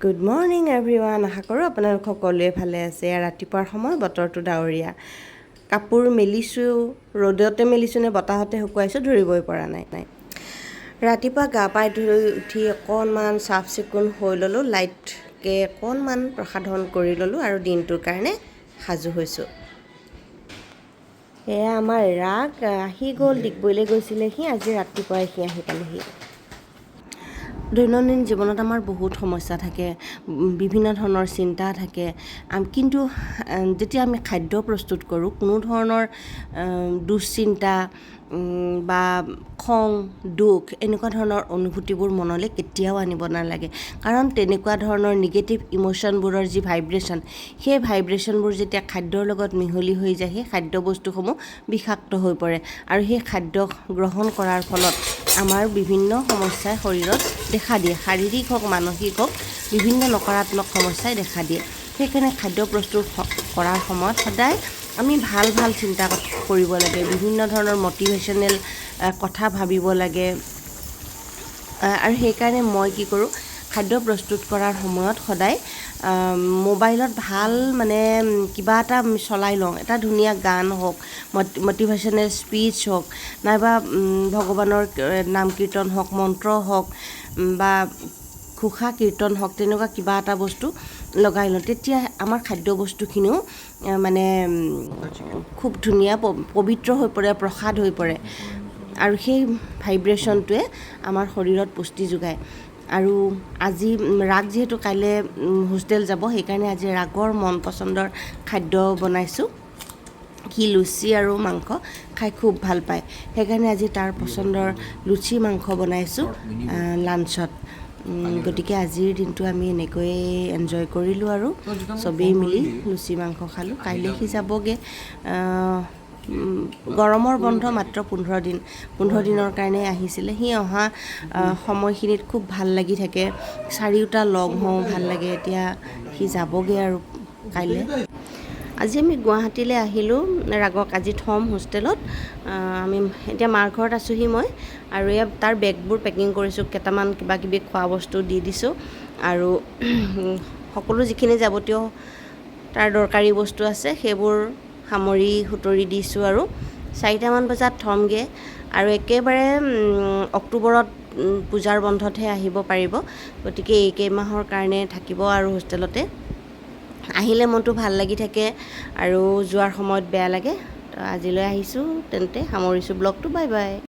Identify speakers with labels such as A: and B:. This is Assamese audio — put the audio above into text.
A: Good morning everyone. আশা কৰোঁ আপোনালোক সকলোৱে ভালে আছে। ৰাতিপুৱাৰ সময় বতৰটো ডাৱৰীয়া। কাপোৰ মেলিছোঁ, ৰ'দতে মেলিছোঁ নে বতাহতে শুকুৱাইছোঁ ধৰিবই পৰা নাই। ৰাতিপুৱা গা পা ধুই উঠি অকণমান চাফ চিকুণ হৈ ল'লোঁ, লাইটকৈ অকণমান প্ৰসাধন কৰি ল'লোঁ আৰু দিনটোৰ কাৰণে সাজু হৈছোঁ। এয়া আমাৰ ৰাগ আহি গ'ল, ডিগবৈলৈ গৈছিলে সি, আজি ৰাতিপুৱাই সি আহি পালেহি। দৈনন্দিন জীৱনত আমাৰ বহুত সমস্যা থাকে, বিভিন্ন ধৰণৰ চিন্তা থাকে, কিন্তু যেতিয়া আমি খাদ্য প্ৰস্তুত কৰোঁ কোনো ধৰণৰ দুশ্চিন্তা বা খং দুখ এনেকুৱা ধৰণৰ অনুভূতিবোৰ মনলৈ কেতিয়াও আনিব নালাগে। কাৰণ তেনেকুৱা ধৰণৰ নিগেটিভ ইম'শ্যনবোৰৰ যি ভাইব্ৰেশ্যন, সেই ভাইব্ৰেশ্যনবোৰ যেতিয়া খাদ্যৰ লগত মিহলি হৈ যায় সেই খাদ্যবস্তুসমূহ বিষাক্ত হৈ পৰে আৰু সেই খাদ্য গ্ৰহণ কৰাৰ ফলত আমাৰ বিভিন্ন সমস্যাই শৰীৰত দেখা দিয়ে, শাৰীৰিক হওক মানসিক হওক বিভিন্ন নকাৰাত্মক সমস্যাই দেখা দিয়ে। সেইকাৰণে খাদ্য প্ৰস্তুত কৰাৰ সময়ত সদায় আমি ভাল ভাল চিন্তা কৰিব লাগে, বিভিন্ন ধৰণৰ মটিভেশ্যনেল কথা ভাবিব লাগে। আৰু সেইকাৰণে মই কি কৰোঁ, খাদ্য প্ৰস্তুত কৰাৰ সময়ত সদায় মোবাইলত ভাল কিবা এটা চলাই লওঁ, এটা ধুনীয়া গান হওক, মটিভেশ্যনেল স্পীচ হওক, নাইবা ভগৱানৰ নাম কীৰ্তন হওক, মন্ত্ৰ হওক বা ঘোষা কীৰ্তন হওক, তেনেকুৱা কিবা এটা বস্তু লগাই লওঁ। তেতিয়া আমাৰ খাদ্যবস্তুখিনিও খুব ধুনীয়া পবিত্ৰ হৈ পৰে, প্ৰসাদ হৈ পৰে আৰু সেই ভাইব্ৰেশ্যনটোৱে আমাৰ শৰীৰত পুষ্টি যোগায়। আৰু আজি ৰাগ যিহেতু কাইলৈ হোষ্টেল যাব, সেইকাৰণে আজি ৰাগৰ মন পচন্দৰ খাদ্য বনাইছোঁ। সি লুচি আৰু মাংস খাই খুব ভাল পায়, সেইকাৰণে আজি তাৰ পচন্দৰ লুচি মাংস বনাইছোঁ লাঞ্চত। গতিকে আজিৰ দিনটো আমি এনেকৈয়ে এনজয় কৰিলোঁ আৰু চবেই মিলি লুচি মাংস খালোঁ। কাইলৈ সি যাবগৈ। গৰমৰ বন্ধ মাত্ৰ 15 দিনৰ কাৰণে আহিছিলে। সি অহা সময়খিনিত খুব ভাল লাগি থাকে, চাৰিওটা লগ হওঁ, ভাল লাগে। এতিয়া সি যাবগৈ আৰু কাইলৈ। আজি আমি গুৱাহাটীলৈ আহিলোঁ, ৰাগক আজি থ'ম হোষ্টেলত। আমি এতিয়া মাৰ ঘৰত আছোঁহি মই, আৰু এয়া তাৰ বেগবোৰ পেকিং কৰিছোঁ, কেইটামান কিবা কিবি খোৱা বস্তু দি দিছোঁ আৰু সকলো যিখিনি যাৱতীয় তাৰ দৰকাৰী বস্তু আছে সেইবোৰ সামৰি সুতৰি দিছোঁ আৰু 4টামান বজাত থ'মগৈ। আৰু একেবাৰে অক্টোবৰত পূজাৰ বন্ধতহে আহিব পাৰিব, গতিকে এইকেইমাহৰ কাৰণে থাকিব আৰু হোষ্টেলতে। আহিলে মনটো ভাল লাগি থাকে আৰু যোৱাৰ সময়ত বেয়া লাগে। তো আজিলৈ আহিছোঁ, তেন্তে সামৰিছোঁ ব্লগটো। Bye bye.